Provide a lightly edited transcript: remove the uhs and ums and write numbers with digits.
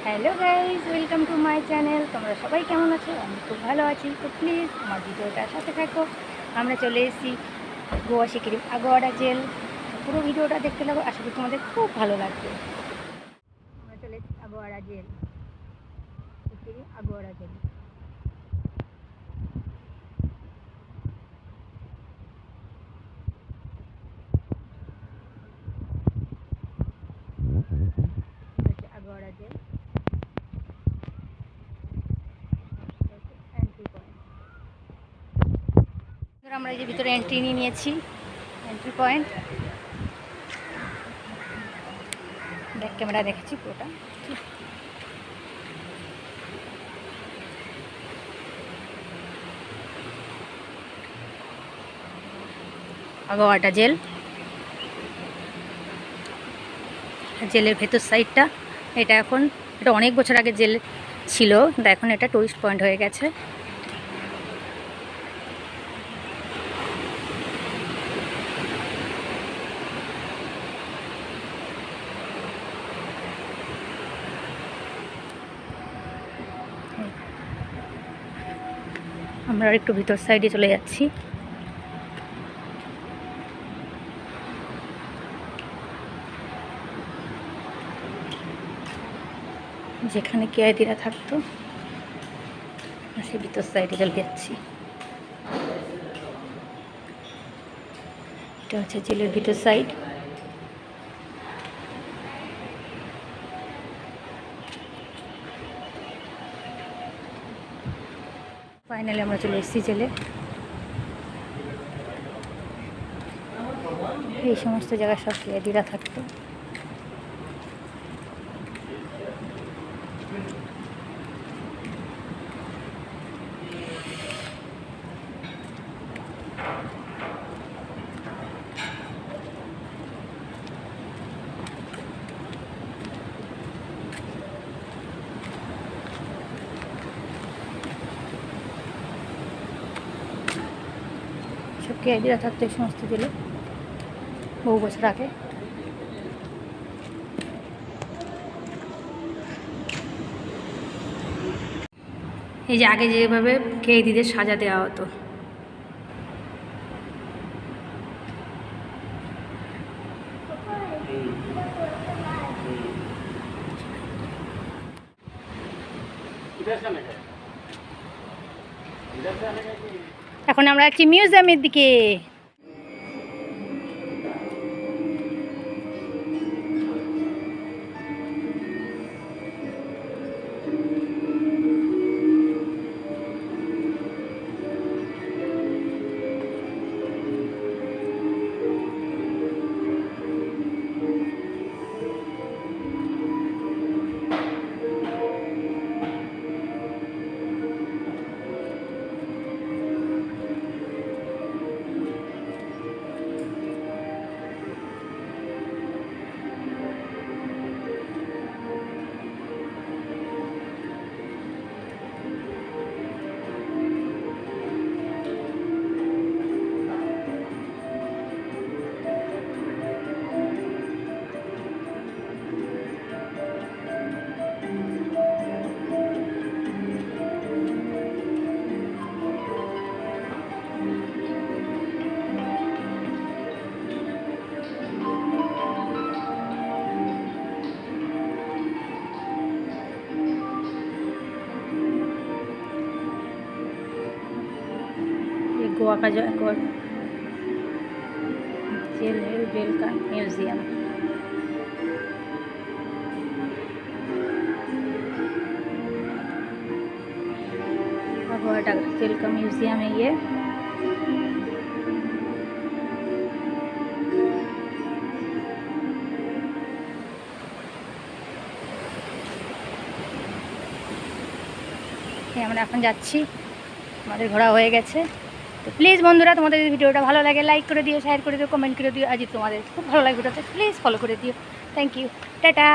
Hello guys, welcome to my channel. তোমরা সবাই কেমন আছো? আমি খুব ভালো আছি। তো প্লিজ আমার ভিডিওটার সাথে থাকো। আমরা চলে এসেছি গোয়া সিকিম আগোয়াড়া জেল। পুরো ভিডিওটা দেখতে লাগো, আশা করি তোমাদের খুব ভালো লাগবে। আমরা চলে এসেছি আগোয়াড়া জেল, সিকিম আগোয়াড়া জেল। আগোয়াড়া জেল এন্ট্রি পয়েন্ট। আমরা এই যে ভিতরে এন্ট্রি নিয়ে নিয়েছি, এন্ট্রি পয়েন্ট। ব্যাক ক্যামেরা দেখেছি পুরোটা। আগোয়াড়া জেল, জেলের ভেতর সাইডটা এটা অনেক বছর আগে জেল ছিল, কিন্তু এখন এটা টুরিস্ট পয়েন্ট হয়ে গেছে। আমরা একটু ভিতর সাইডে চলে যাচ্ছি। যেখানে কেয়াদিরা থাকতো সেই ভিতর সাইডে চলে যাচ্ছি। এটা হচ্ছে জেলের ভিতর সাইড। ফাইনালি আমরা চলে এসেছি জেলে। এই সমস্ত জায়গায় সব কেয়াদিরা থাকতো। সব কেয়াদিরা থাকতো এই সমস্ত জেলে বহু বছর আগে। এই যে আগে যেভাবে কেয়াদিদের সাজা দেওয়া হতো, এখন আমরা আছি মিউজিয়ামের দিকে। गोवा का जो जेल है, जेल का म्यूज़ियम। गोवा जेल का म्यूज़ियम है ये। আমরা এখন যাচ্ছি, আমাদের ঘোরা হয়ে গেছে। তো প্লিজ বন্ধুরা, তোমাদের যদি ভিডিওটা ভালো লাগে লাইক করে দিও, শেয়ার করে দিও, কমেন্ট করে দিও। আজ তোমাদের খুব ভালো লাগে ভিডিওটা, প্লিজ ফলো করে দিও। Thank you, tata.